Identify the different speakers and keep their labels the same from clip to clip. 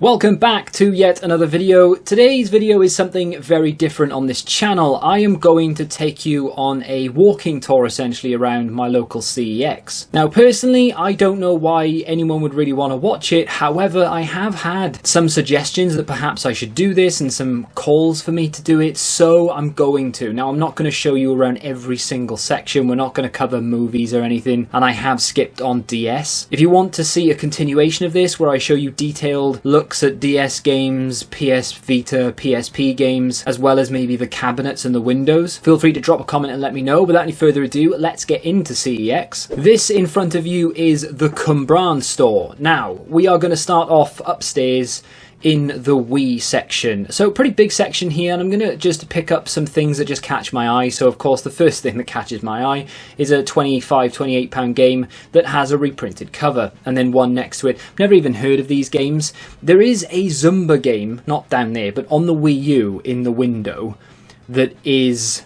Speaker 1: Welcome back to yet another video. Today's video is something very different on this channel. I am going to take you on a walking tour essentially around my local CEX. Now personally, I don't know why anyone would really want to watch it. However, I have had some suggestions that perhaps I should do this and some calls for me to do it, so I'm going to. Now I'm not going to show you around every single section. We're not going to cover movies or anything, and I have skipped on DS. If you want to see a continuation of this where I show you detailed looks at DS games, PS Vita, PSP games, as well as maybe the cabinets and the windows, feel free to drop a comment and let me know. Without any further ado, let's get into CEX. This in front of you is the Cwmbran store. Now, we are going to start off upstairs in the Wii section. So pretty big section here, and I'm going to just pick up some things that just catch my eye. So of course the first thing that catches my eye is a £25-28 game that has a reprinted cover, and then one next to it. Never even heard of these games. There is a Zumba game, not down there, but on the Wii U in the window that is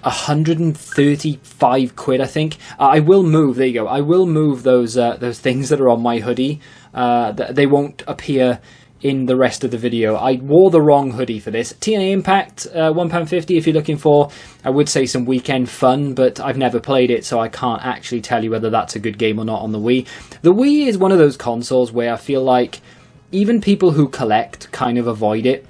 Speaker 1: 135 quid, I think. I will move, there you go, I will move those things that are on my hoodie. They won't appear in the rest of the video. I wore the wrong hoodie for this. TNA Impact, £1.50 if you're looking for, I would say, some weekend fun, but I've never played it, so I can't actually tell you whether that's a good game or not on the Wii. The Wii is one of those consoles where I feel like even people who collect kind of avoid it.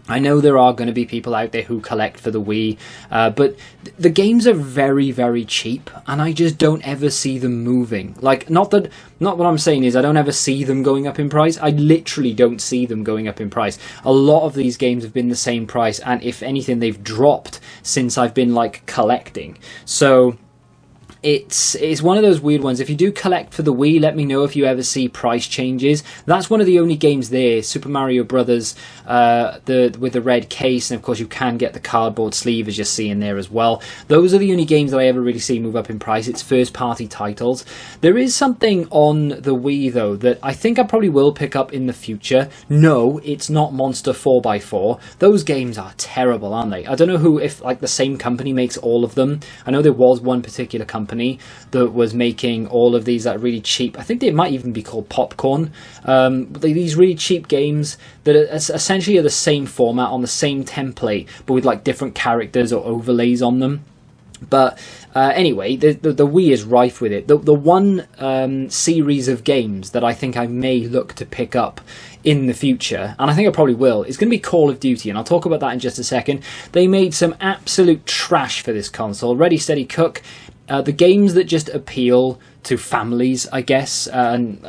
Speaker 1: I know there are going to be people out there who collect for the Wii, but the games are very, very cheap, and I just don't ever see them moving. Like, not what I'm saying is I don't ever see them going up in price. I literally don't see them going up in price. A lot of these games have been the same price, and if anything, they've dropped since I've been, like, collecting. So it's one of those weird ones. If you do collect for the Wii, let me know if you ever see price changes. That's one of the only games there, Super Mario Brothers, with the red case, and of course you can get the cardboard sleeve as you're seeing there as well. Those are the only games that I ever really see move up in price. It's first party titles. There is something on the Wii though that I think I probably will pick up in the future. No, it's not Monster 4x4. Those games are terrible, aren't they? I don't know if like the same company makes all of them. I know there was one particular company that was making all of these at really cheap. I think they might even be called Popcorn. These really cheap games that are essentially the same format on the same template, but with like different characters or overlays on them. But anyway, the Wii is rife with it. The one series of games that I think I may look to pick up in the future, and I think I probably will, is going to be Call of Duty, and I'll talk about that in just a second. They made some absolute trash for this console. Ready, Steady, Cook. The games that just appeal to families, I guess, and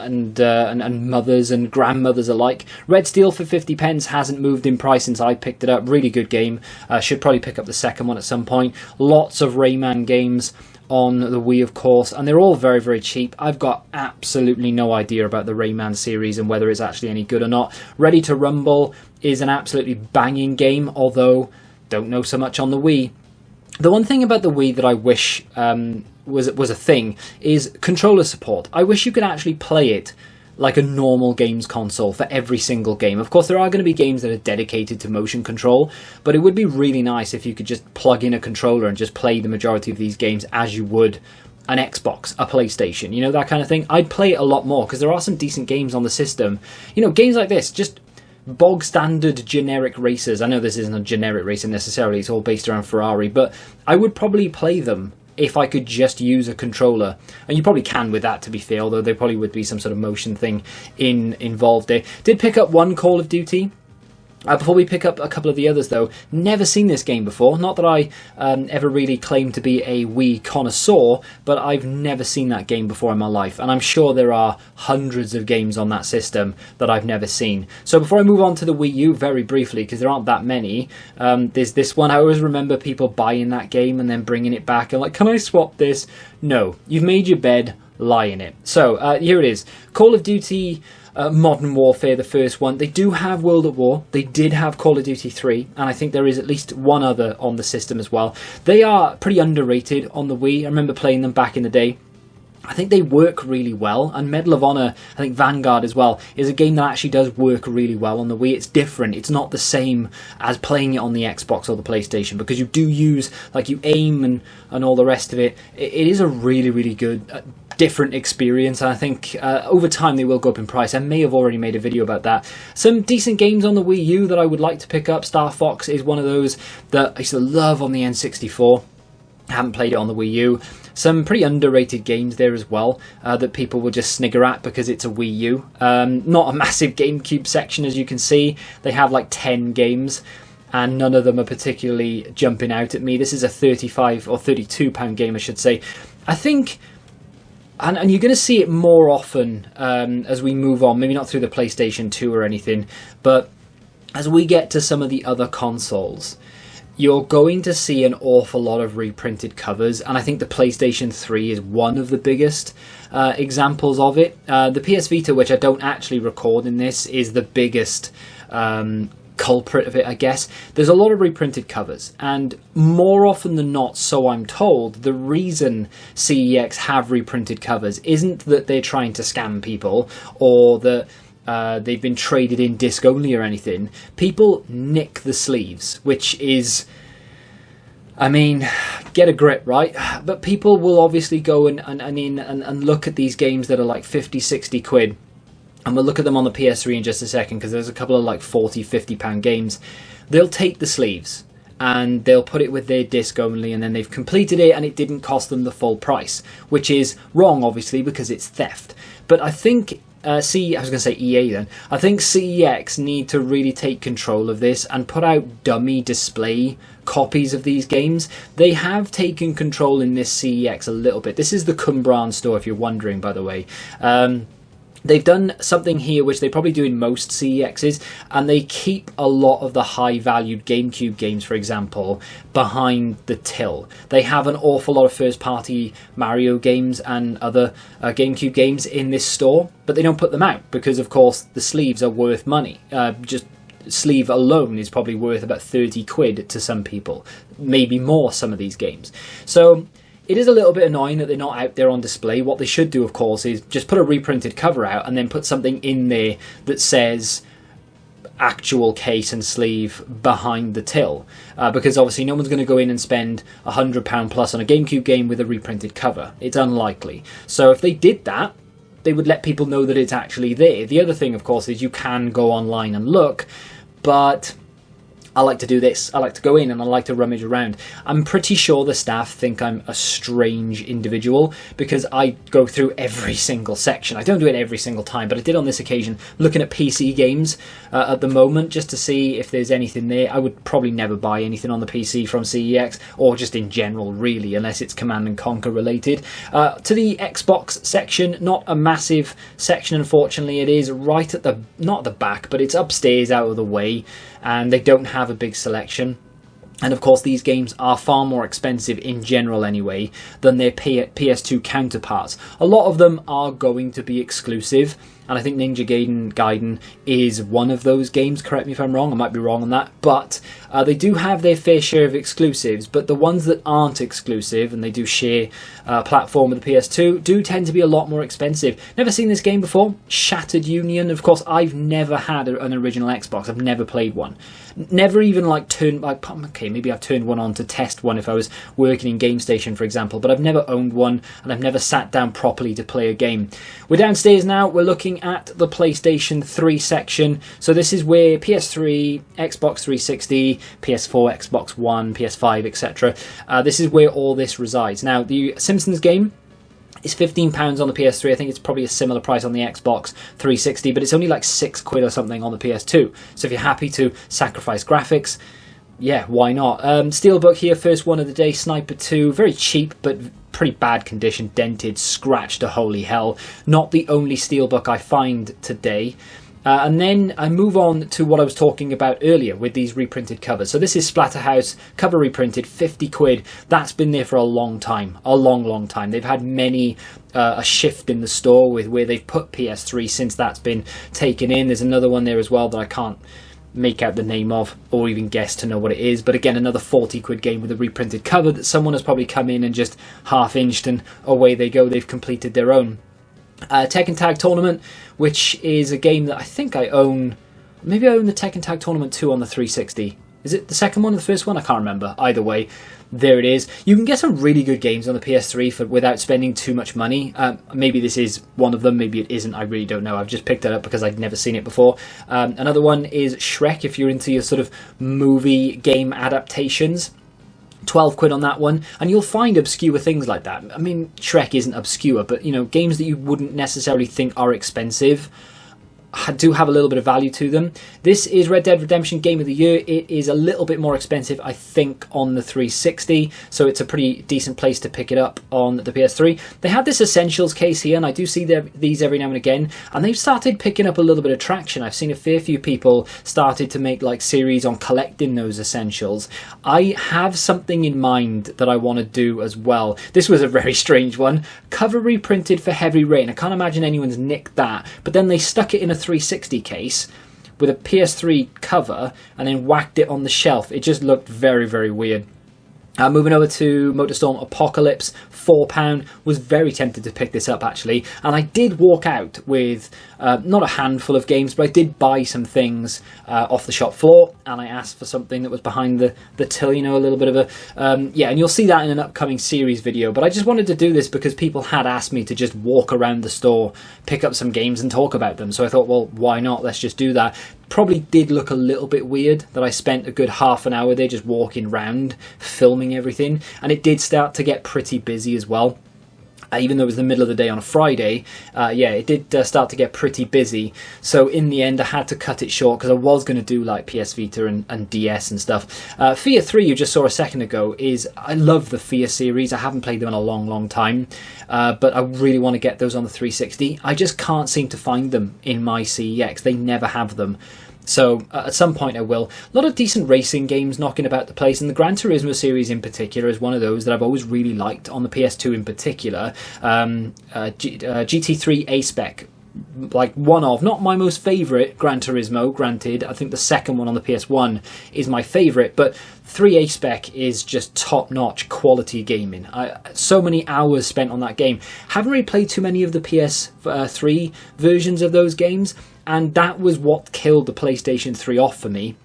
Speaker 1: mothers and grandmothers alike. Red Steel for 50 pence hasn't moved in price since I picked it up. Really good game. Should probably pick up the second one at some point. Lots of Rayman games on the Wii, of course, and they're all very, very cheap. I've got absolutely no idea about the Rayman series and whether it's actually any good or not. Ready to Rumble is an absolutely banging game, although don't know so much on the Wii. The one thing about the Wii that I wish was a thing is controller support. I wish you could actually play it like a normal games console for every single game. Of course, there are going to be games that are dedicated to motion control, but it would be really nice if you could just plug in a controller and just play the majority of these games as you would an Xbox, a PlayStation, you know, that kind of thing. I'd play it a lot more because there are some decent games on the system. You know, games like this, just bog standard generic racers. I know this isn't a generic racer necessarily, it's all based around Ferrari, but I would probably play them if I could just use a controller. And you probably can with that, to be fair, although there probably would be some sort of motion thing involved there. Did pick up one Call of Duty. Before we pick up a couple of the others though, never seen this game before. Not that I ever really claimed to be a Wii connoisseur, but I've never seen that game before in my life. And I'm sure there are hundreds of games on that system that I've never seen. So before I move on to the Wii U, very briefly, because there aren't that many, there's this one. I always remember people buying that game and then bringing it back and like, can I swap this? No, you've made your bed, lie in it. So here it is. Call of Duty Modern Warfare, the first one. They do have World at War. They did have Call of Duty 3, and I think there is at least one other on the system as well. They are pretty underrated on the Wii. I remember playing them back in the day. I think they work really well, and Medal of Honor, I think Vanguard as well, is a game that actually does work really well on the Wii. It's different. It's not the same as playing it on the Xbox or the PlayStation, because you do use, like, you aim and all the rest of it. It is a really, really good different experience. And I think over time they will go up in price. I may have already made a video about that. Some decent games on the Wii U that I would like to pick up. Star Fox is one of those that I used to love on the N64. Haven't played it on the Wii U. Some pretty underrated games there as well that people will just snigger at because it's a Wii U. Not a massive GameCube section, as you can see. They have like 10 games and none of them are particularly jumping out at me. This is a £35 or £32 game, I should say. I think, and you're going to see it more often as we move on, maybe not through the PlayStation 2 or anything, but as we get to some of the other consoles, you're going to see an awful lot of reprinted covers, and I think the PlayStation 3 is one of the biggest examples of it. The PS Vita, which I don't actually record in this, is the biggest culprit of it, I guess. There's a lot of reprinted covers, and more often than not, so I'm told, the reason CEX have reprinted covers isn't that they're trying to scam people or that they've been traded in disc only or anything. People nick the sleeves, which is, I mean, get a grip, right? But people will obviously go and look at these games that are like 50, 60 quid. And we'll look at them on the PS3 in just a second, because there's a couple of like 40, 50 pound games. They'll take the sleeves and they'll put it with their disc only, and then they've completed it and it didn't cost them the full price, which is wrong, obviously, because it's theft. But I think I was going to say EA then. I think CEX need to really take control of this and put out dummy display copies of these games. They have taken control in this CEX a little bit. This is the Cumbran store, if you're wondering, by the way. They've done something here which they probably do in most CEXs, and they keep a lot of the high-valued GameCube games, for example, behind the till. They have an awful lot of first-party Mario games and other GameCube games in this store, but they don't put them out because, of course, the sleeves are worth money. Just sleeve alone is probably worth about 30 quid to some people, maybe more some of these games. So it is a little bit annoying that they're not out there on display. What they should do, of course, is just put a reprinted cover out and then put something in there that says actual case and sleeve behind the till. Because obviously no one's going to go in and spend £100 plus on a GameCube game with a reprinted cover. It's unlikely. So if they did that, they would let people know that it's actually there. The other thing, of course, is you can go online and look, but I like to do this. I like to go in and I like to rummage around. I'm pretty sure the staff think I'm a strange individual because I go through every single section. I don't do it every single time, but I did on this occasion, looking at PC games at the moment just to see if there's anything there. I would probably never buy anything on the PC from CEX, or just in general, really, unless it's Command & Conquer related. To the Xbox section, not a massive section, unfortunately. It is right at the, not at the back, but it's upstairs out of the way, and they don't have a big selection. And of course these games are far more expensive in general anyway than their PS2 counterparts. A lot of them are going to be exclusive, and I think Ninja Gaiden is one of those games. Correct me if I'm wrong, I might be wrong on that, but they do have their fair share of exclusives. But the ones that aren't exclusive, and they do share platform with the PS2, do tend to be a lot more expensive. Never seen this game before, Shattered Union. Of course, I've never had an original Xbox. I've never played one. Never even like turned, like, okay, maybe I've turned one on to test one if I was working in Game Station, for example, but I've never owned one, and I've never sat down properly to play a game. We're downstairs now. We're looking at the PlayStation 3 section. So this is where PS3, Xbox 360, PS4, Xbox One, PS5, etc. This is where all this resides. Now, the Simpsons game is £15 on the PS3. I think it's probably a similar price on the Xbox 360, but it's only like 6 quid or something on the PS2. So if you're happy to sacrifice graphics, yeah, why not? Steelbook here, first one of the day, Sniper 2, very cheap, but pretty bad condition, dented, scratched to holy hell. Not the only Steelbook I find today. And then I move on to what I was talking about earlier with these reprinted covers. So this is Splatterhouse, cover reprinted, 50 quid. That's been there for a long time, a long time. They've had many a shift in the store with where they've put PS3 since that's been taken in. There's another one there as well that I can't make out the name of or even guess to know what it is, but again, another 40 quid game with a reprinted cover that someone has probably come in and just half-inched, and away they go, they've completed their own. Tekken Tag Tournament, which is a game that I think I own. Maybe I own the Tekken Tag Tournament 2 on the 360. Is it the second one or the first one? I can't remember. Either way, there it is. You can get some really good games on the PS3 without spending too much money. Maybe this is one of them, maybe it isn't, I really don't know. I've just picked it up because I'd never seen it before. Another one is Shrek, if you're into your sort of movie game adaptations. 12 quid on that one, and you'll find obscure things like that. I mean, Shrek isn't obscure, but, you know, games that you wouldn't necessarily think are expensive do have a little bit of value to them. This is Red Dead Redemption Game of the Year. It is a little bit more expensive, I think, on the 360, so it's a pretty decent place to pick it up on the PS3. They have this Essentials case here, and I do see these every now and again, and they've started picking up a little bit of traction. I've seen a fair few people started to make like series on collecting those Essentials. I have something in mind that I want to do as well. This was a very strange one. Cover reprinted for Heavy Rain. I can't imagine anyone's nicked that, but then they stuck it in a 360 case with a PS3 cover and then whacked it on the shelf. It just looked very, very weird. Moving over to Motorstorm Apocalypse, £4. Was very tempted to pick this up actually, and I did walk out with not a handful of games, but I did buy some things off the shop floor, and I asked for something that was behind the till, you know, a little bit of a yeah, and you'll see that in an upcoming series video. But I just wanted to do this because people had asked me to just walk around the store, pick up some games and talk about them, so I thought, well, why not, let's just do that. Probably did look a little bit weird that I spent a good half an hour there just walking around filming everything, and it did start to get pretty busy as well. Even though it was the middle of the day on a Friday, yeah, it did start to get pretty busy. So in the end, I had to cut it short because I was going to do like PS Vita and DS and stuff. Fear 3, you just saw a second ago, I love the Fear series. I haven't played them in a long, long time, but I really want to get those on the 360. I just can't seem to find them in my CEX. They never have them. So at some point I will. A lot of decent racing games knocking about the place, and the Gran Turismo series in particular is one of those that I've always really liked on the PS2 in particular. GT3 A-Spec, like one of, not my most favourite Gran Turismo, granted. I think the second one on the PS1 is my favourite, but 3 A-Spec is just top-notch quality gaming. So many hours spent on that game. Haven't really played too many of the PS3 versions of those games, and that was what killed the PlayStation 3 off for me.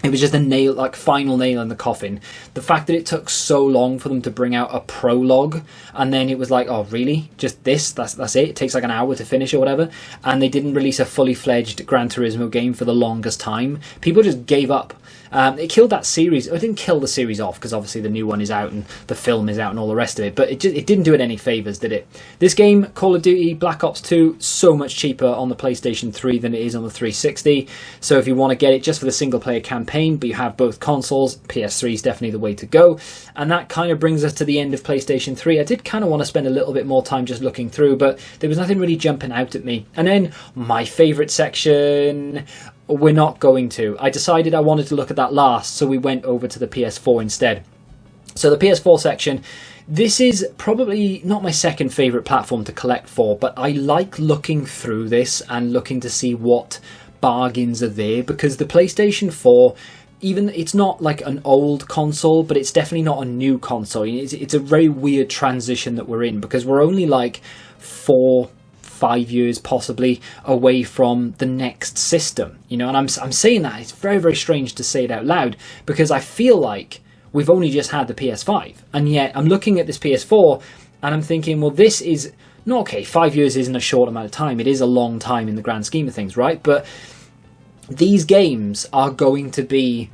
Speaker 1: It was just a nail, like final nail in the coffin. The fact that it took so long for them to bring out a prologue, and then it was like, oh really? Just this? That's it? It takes like an hour to finish or whatever. And they didn't release a fully fledged Gran Turismo game for the longest time. People just gave up. It killed that series. It didn't kill the series off because obviously the new one is out and the film is out and all the rest of it, but it didn't do it any favours, did it? This game, Call of Duty Black Ops 2, so much cheaper on the PlayStation 3 than it is on the 360. So if you want to get it just for the single player campaign, but you have both consoles, PS3 is definitely the way to go. And that kind of brings us to the end of PlayStation 3. I did kind of want to spend a little bit more time just looking through, but there was nothing really jumping out at me. And then my favourite section, we're not going to. I decided I wanted to look at that last, so we went over to the PS4 instead. So the PS4 section, this is probably not my second favourite platform to collect for, but I like looking through this and looking to see what bargains are there, because the PlayStation 4, even it's not like an old console, but it's definitely not a new console. It's a very weird transition that we're in, because we're only like 4-5 years possibly away from the next system, you know. And I'm saying that, it's very, very strange to say it out loud, because I feel like we've only just had the PS5, and yet I'm looking at this PS4 and I'm thinking, well, this is no, okay, 5 years isn't a short amount of time. It is a long time in the grand scheme of things, right? But these games are going to be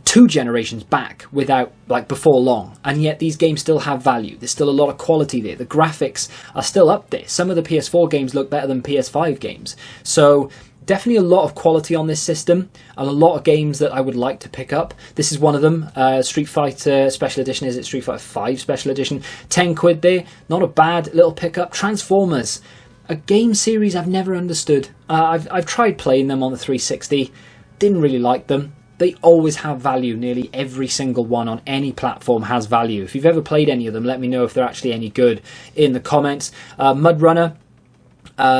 Speaker 1: 2 generations back without, like, before long, and yet these games still have value. There's still a lot of quality there. The graphics are still up there. Some of the PS4 games look better than PS5 games. So definitely a lot of quality on this system, and a lot of games that I would like to pick up. This is one of them. Street Fighter Special Edition. Is it Street Fighter 5 Special Edition? 10 quid there. Not a bad little pickup. Transformers, a game series I've never understood. I've tried playing them on the 360. Didn't really like them. They always have value. Nearly every single one on any platform has value. If you've ever played any of them, let me know if they're actually any good in the comments. Mud Runner.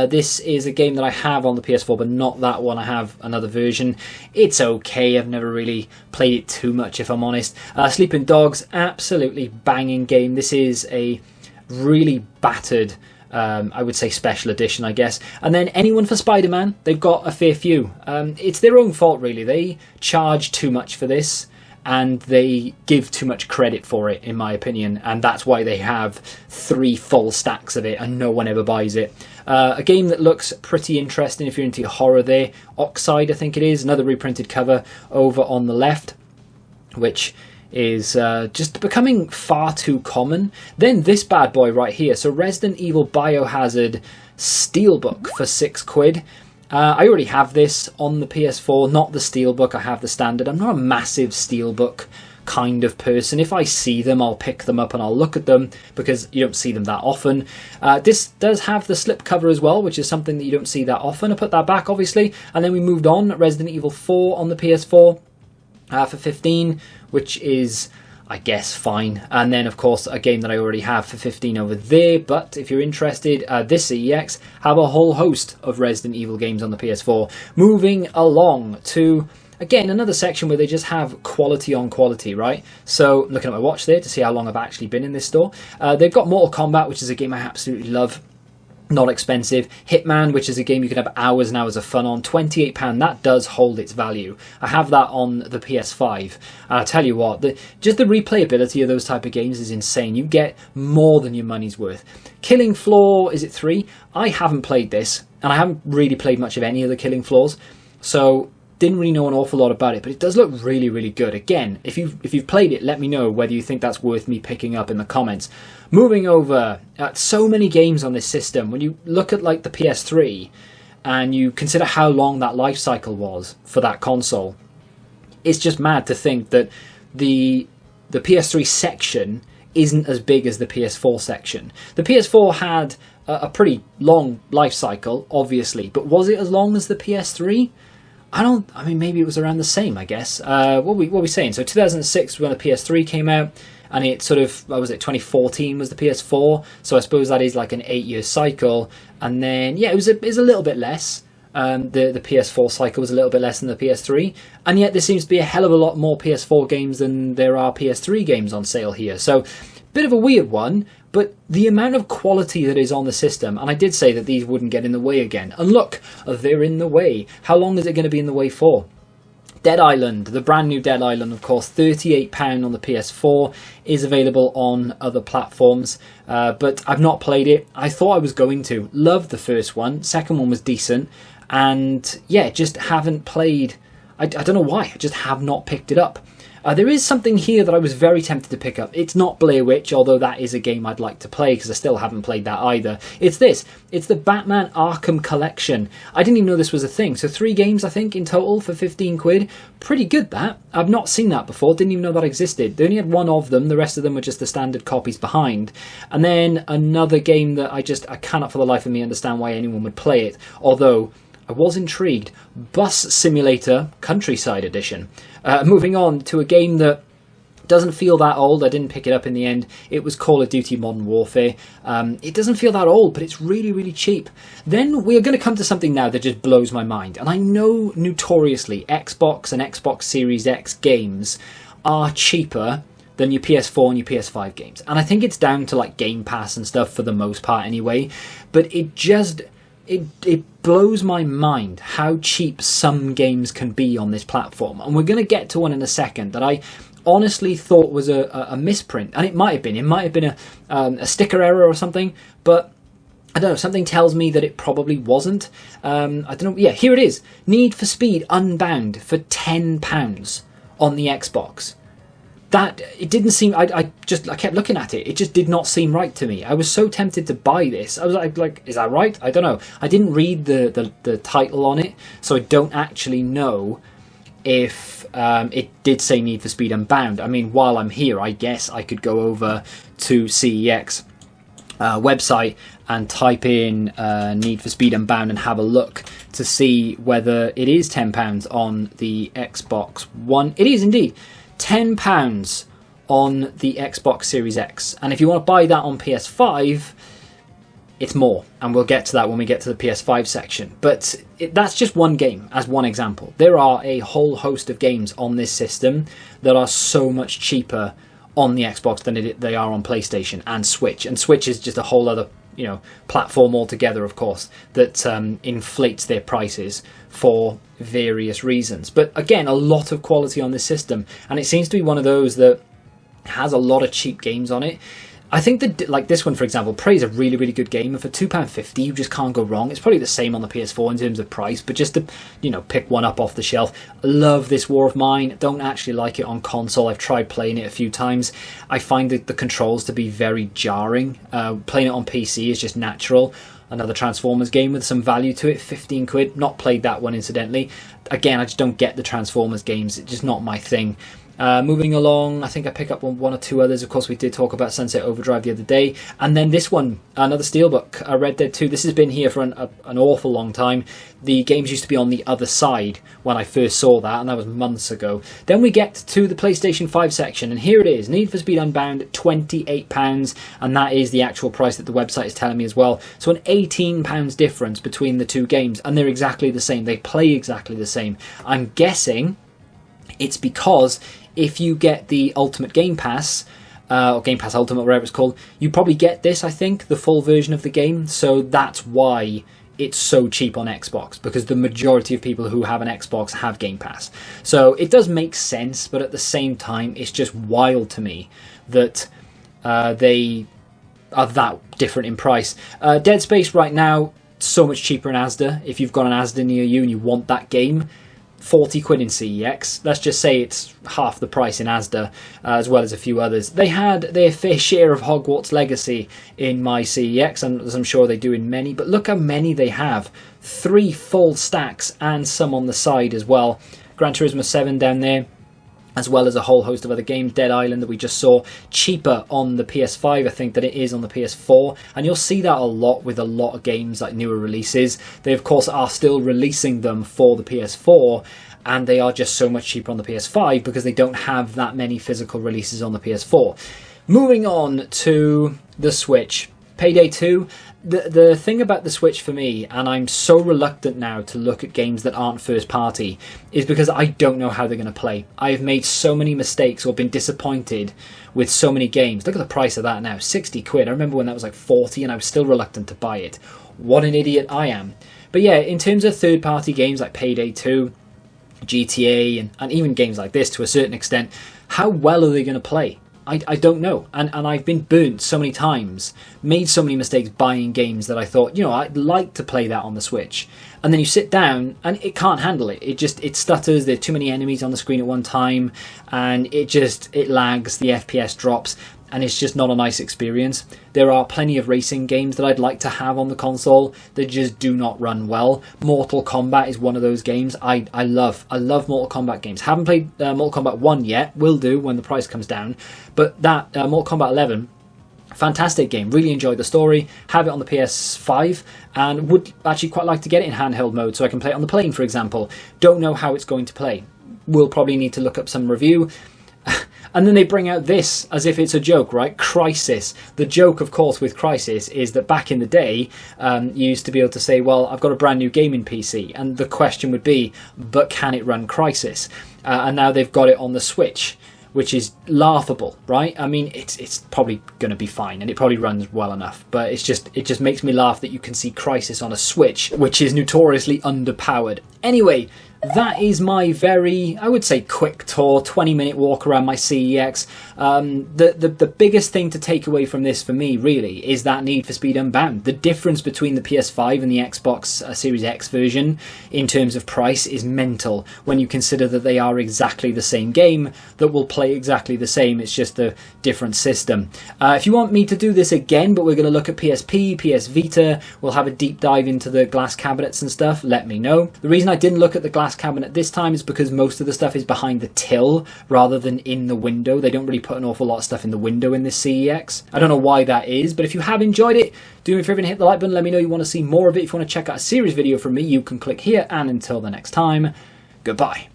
Speaker 1: This is a game that I have on the PS4, but not that one. I have another version. It's okay. I've never really played it too much, if I'm honest. Sleeping Dogs, absolutely banging game. This is a really battered I would say special edition, I guess. And then anyone for Spider-Man, they've got a fair few. It's their own fault, really. They charge too much for this, and they give too much credit for it, in my opinion. And that's why they have 3 full stacks of it, and no one ever buys it. A game that looks pretty interesting if you're into horror there. Oxide, I think it is. Another reprinted cover over on the left, which is just becoming far too common. Then this bad boy right here. So Resident Evil Biohazard Steelbook for £6. I already have this on the PS4, not the Steelbook, I have the standard. I'm not a massive Steelbook kind of person. If I see them, I'll pick them up and I'll look at them, because you don't see them that often. This does have the slipcover as well, which is something that you don't see that often. I put that back, obviously, and then we moved on. Resident Evil 4 on the PS4 for 15, which is, I guess, fine. And then, of course, a game that I already have for 15 over there. But if you're interested, this CEX have a whole host of Resident Evil games on the PS4. Moving along to, again, another section where they just have quality on quality, right? So, looking at my watch there to see how long I've actually been in this store. They've got Mortal Kombat, which is a game I absolutely love. Not expensive. Hitman, which is a game you can have hours and hours of fun on. £28, that does hold its value. I have that on the PS5. And I'll tell you what, just the replayability of those type of games is insane. You get more than your money's worth. Killing Floor, is it 3? I haven't played this, and I haven't really played much of any of the Killing Floors, so didn't really know an awful lot about it, but it does look really, really good. Again, if you've played it, let me know whether you think that's worth me picking up in the comments. Moving over, so many games on this system. When you look at like the PS3 and you consider how long that life cycle was for that console, it's just mad to think that the PS3 section isn't as big as the PS4 section. The PS4 had a pretty long life cycle, obviously, but was it as long as the PS3? I mean, maybe it was around the same, I guess. What are we saying? So 2006 when the PS3 came out, and it sort of, what was it, 2014 was the PS4, so I suppose that is like an 8-year cycle, and then, yeah, it was a little bit less. The PS4 cycle was a little bit less than the PS3, and yet there seems to be a hell of a lot more PS4 games than there are PS3 games on sale here, so bit of a weird one, but the amount of quality that is on the system, and I did say that these wouldn't get in the way again, and look, they're in the way. How long is it going to be in the way for? Dead Island, the brand new Dead Island, of course, £38 on the PS4, is available on other platforms, but I've not played it. I thought I was going to. Loved the first one, second one was decent, and yeah, just haven't played. I don't know why, I just have not picked it up. There is something here that I was very tempted to pick up. It's not Blair Witch, although that is a game I'd like to play because I still haven't played that either. It's this. It's the Batman Arkham Collection. I didn't even know this was a thing. So 3 games, I think, in total for £15. Pretty good, that. I've not seen that before. Didn't even know that existed. They only had 1 of them. The rest of them were just the standard copies behind. And then another game that I cannot for the life of me understand why anyone would play it. Although I was intrigued. Bus Simulator Countryside Edition. Moving on to a game that doesn't feel that old. I didn't pick it up in the end. It was Call of Duty Modern Warfare. It doesn't feel that old, but it's really, really cheap. Then we are going to come to something now that just blows my mind. And I know notoriously Xbox and Xbox Series X games are cheaper than your PS4 and your PS5 games. And I think it's down to like Game Pass and stuff for the most part anyway. But it just... It blows my mind how cheap some games can be on this platform. And we're going to get to one in a second that I honestly thought was a misprint. And it might have been. It might have been a sticker error or something. But I don't know. Something tells me that it probably wasn't. I don't know. Yeah, here it is. Need for Speed Unbound for £10 on the Xbox. That, it didn't seem, I kept looking at it. It just did not seem right to me. I was so tempted to buy this. I was like, is that right? I don't know. I didn't read the title on it, so I don't actually know if it did say Need for Speed Unbound. I mean, while I'm here, I guess I could go over to CEX website and type in Need for Speed Unbound and have a look to see whether it is £10 on the Xbox One. It is indeed. £10 on the Xbox Series X. And if you want to buy that on PS5, it's more. And we'll get to that when we get to the PS5 section. But that's just one game, as one example. There are a whole host of games on this system that are so much cheaper on the Xbox than they are on PlayStation and Switch. And Switch is just a whole other platform altogether, of course, that inflates their prices for various reasons. But again, a lot of quality on this system, and it seems to be one of those that has a lot of cheap games on it. I think that, like this one, for example, Prey is a really, really good game, and for £2.50 you just can't go wrong. It's probably the same on the PS4 in terms of price, but just to, pick one up off the shelf. Love this War of Mine. Don't actually like it on console. I've tried playing it a few times. I find the controls to be very jarring. Playing it on PC is just natural. Another Transformers game with some value to it, 15 quid. Not played that one, incidentally. Again, I just don't get the Transformers games. It's just not my thing. Moving along, I think I pick up one or two others. Of course, we did talk about Sunset Overdrive the other day. And then this one, another Steelbook, Red Dead 2. This has been here for an awful long time. The games used to be on the other side when I first saw that, and that was months ago. Then we get to the PlayStation 5 section, and here it is. Need for Speed Unbound, £28, and that is the actual price that the website is telling me as well. So an £18 difference between the two games, and they're exactly the same. They play exactly the same. I'm guessing it's because if you get the Ultimate Game Pass, or Game Pass Ultimate, whatever it's called, you probably get this, I think, the full version of the game. So that's why it's so cheap on Xbox, because the majority of people who have an Xbox have Game Pass. So it does make sense, but at the same time, it's just wild to me that they are that different in price. Dead Space right now, so much cheaper in Asda. If you've got an Asda near you and you want that game, 40 quid in CEX. Let's just say it's half the price in Asda, as well as a few others. They had their fair share of Hogwarts Legacy in my CEX, and as I'm sure they do in many, but look how many they have. 3 full stacks and some on the side as well. Gran Turismo 7 down there, as well as a whole host of other games. Dead Island that we just saw, cheaper on the PS5 I think than it is on the PS4, and you'll see that a lot with a lot of games like newer releases. They of course are still releasing them for the PS4, and they are just so much cheaper on the PS5 because they don't have that many physical releases on the PS4. Moving on to the Switch. Payday 2, the thing about the Switch for me, and I'm so reluctant now to look at games that aren't first party, is because I don't know how they're going to play. I've made so many mistakes or been disappointed with so many games. Look at the price of that now, 60 quid. I remember when that was like 40 and I was still reluctant to buy it. What an idiot I am. But yeah, in terms of third party games like Payday 2, GTA, and even games like this to a certain extent, how well are they going to play? I don't know, and I've been burnt so many times, made so many mistakes buying games that I thought, I'd like to play that on the Switch, and then you sit down and it can't handle it. It stutters. There are too many enemies on the screen at one time, and it lags. The FPS drops, and it's just not a nice experience. There are plenty of racing games that I'd like to have on the console that just do not run well. Mortal Kombat is one of those games. I love Mortal Kombat games. Haven't played Mortal Kombat 1 yet. Will do when the price comes down. But that Mortal Kombat 11, fantastic game. Really enjoyed the story. Have it on the PS5 and would actually quite like to get it in handheld mode so I can play it on the plane, for example. Don't know how it's going to play. We'll probably need to look up some review. And then they bring out this as if it's a joke, right? Crysis. The joke, of course, with Crysis is that back in the day, you used to be able to say, well, I've got a brand new gaming PC. And the question would be, but can it run Crysis? And now they've got it on the Switch, which is laughable, right? I mean, it's probably going to be fine, and it probably runs well enough. But it just makes me laugh that you can see Crysis on a Switch, which is notoriously underpowered. Anyway, that is my very, I would say, quick tour, 20-minute walk around my CEX. The biggest thing to take away from this for me, really, is that Need for Speed Unbound. The difference between the PS5 and the Xbox Series X version in terms of price is mental when you consider that they are exactly the same game that will play exactly the same. It's just a different system. If you want me to do this again, but we're going to look at PSP, PS Vita, we'll have a deep dive into the glass cabinets and stuff, let me know. The reason I didn't look at the glass cabinet this time is because most of the stuff is behind the till rather than in the window. They don't really put an awful lot of stuff in the window in this CEX. I don't know why that is, but if you have enjoyed it, do me a favor and hit the like button. Let me know you want to see more of it. If you want to check out a series video from me, you can click here, and until the next time, goodbye.